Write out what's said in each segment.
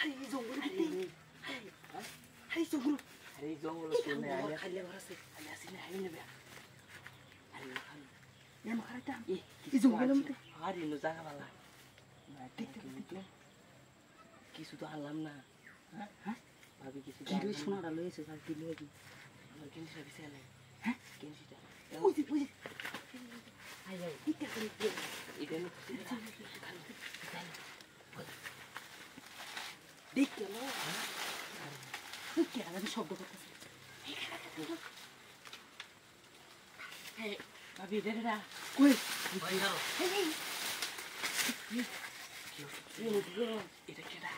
আরে এই জঙ্গল আরে জঙ্গল আরে জঙ্গল শুনে আমি খাইলে ভরাছে আমি আসি না আমি নেবে আরে খান এম খাইতা এই জঙ্গলের মধ্যে আরে নো জায়গা ভালো দেখতে কিছু তো আনলাম না হ্যাঁ ভাবি কিছু কি রে সোনাটা লইছে আর কি লইছি আমার কেনসিটা বিছালে হ্যাঁ কেনসিটা ওই আই আই এটা করে এটা নো দেখ কেন কি আলাদা শব্দ করতেছে হ্যাঁ ভাবি দেরা কই ভাই দাও এই এটা কেডা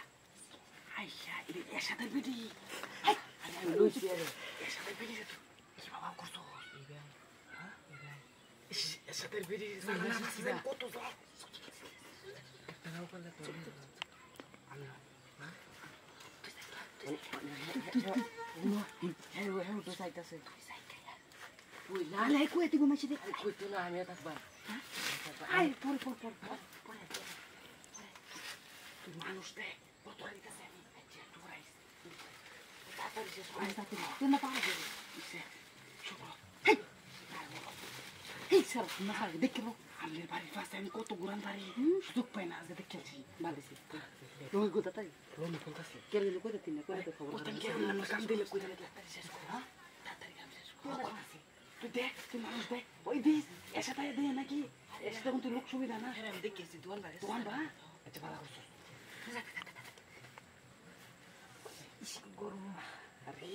আইয়া এটা এসাদের বিডি আমি লইছি আরে এসাদের বিডি তো কি বাবা করছো এই ভাই হ্যাঁ এই ভাই এসাদের বিডি কত জল নাও করলে তো আমি হ্যাঁ তো সাইতাছে ওই না আলাই কই দিব মাছি দে কই তো না আমি থাকবা আই পর তুই মানুষ দে কত রাইতাছে আমি একটু রাইস তাড়াতাড়ি শেষ করে তুই না পারবি শুভ এই স্যার না পারবি দেখো আমাদের বাড়ির পাশে আমি কত ঘুরান পারি সুযোগ পাই না আজকে দেখেছি ভালোছি রোগ গোটা তাই রোমি বলতেছে কে গেল কই দিন না কই খবর ওটা কি আমরা কাম দিলে কই তাড়াতাড়ি শেষ কর হ্যাঁ তাড়াতাড়ি কাম শেষ কর তুই দেখ তুই মানুষ দেখ ওই দিস এসাতে দে নাকি এসাতে কিন্তু লোক সুবিধা না হ্যাঁ আমি দেখেছি দোকান বা আচ্ছা ভালো করছিস গরম আরে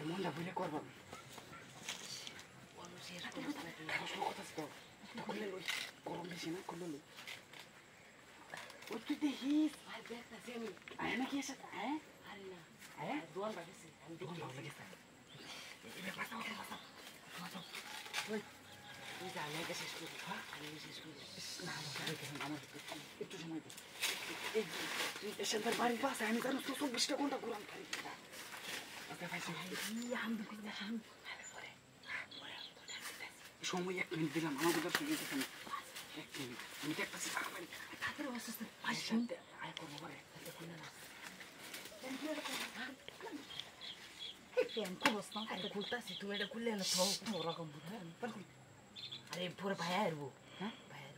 মনটা বলে করবাম গরম বেশি না করলে লই ওই তুই দেখিস আয় নাকি এসে হ্যাঁ আরে না হ্যাঁ দোয়ান বাগেছে আমি দেখি ভালো লাগেছে এবার বাঁচাও ওই তুই যা আমি শেষ করি হ্যাঁ আমি শেষ করি না আমার একটু সময় দে তুই এসে তোর বাড়ির পাশে আমি জানো 24টা ঘন্টা ঘুরান পারি সময় 1 মিনিট দিলাম আমার কথা শুনে দেখেন 1 মিনিট আমি দেখতেছি তাড়াতাড়ি তাড়াতাড়ি অসুস্থ আয় করবো পরে খুলে না প্যান খুলতাম আরে খুলতাছি তুমি এটা খুললে না তো ওরকম আরে পরে ভাইয়া আসবো হ্যাঁ ভাইয়া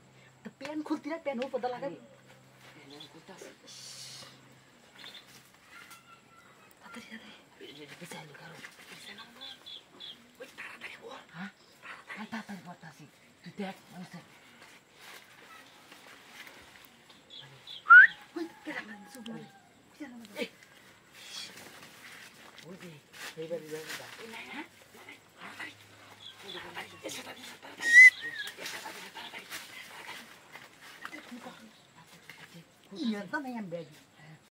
তো প্যান খুলতি না প্যান উপর লাগাবি খুলতাছি তাড়াতাড়ি বিছাইলো কারো ওই তাড়াতাড়ি বল হ্যাঁ তাড়াতাড়ি বলতাছি তুই দেখ মানুষের ওই কেডা মানছো বল কেন বলবি এইবারে যাবি না হ্যাঁ তাড়াতাড়ি এসে তাড়াতাড়ি ইয়া দানা ইয়াম বেডি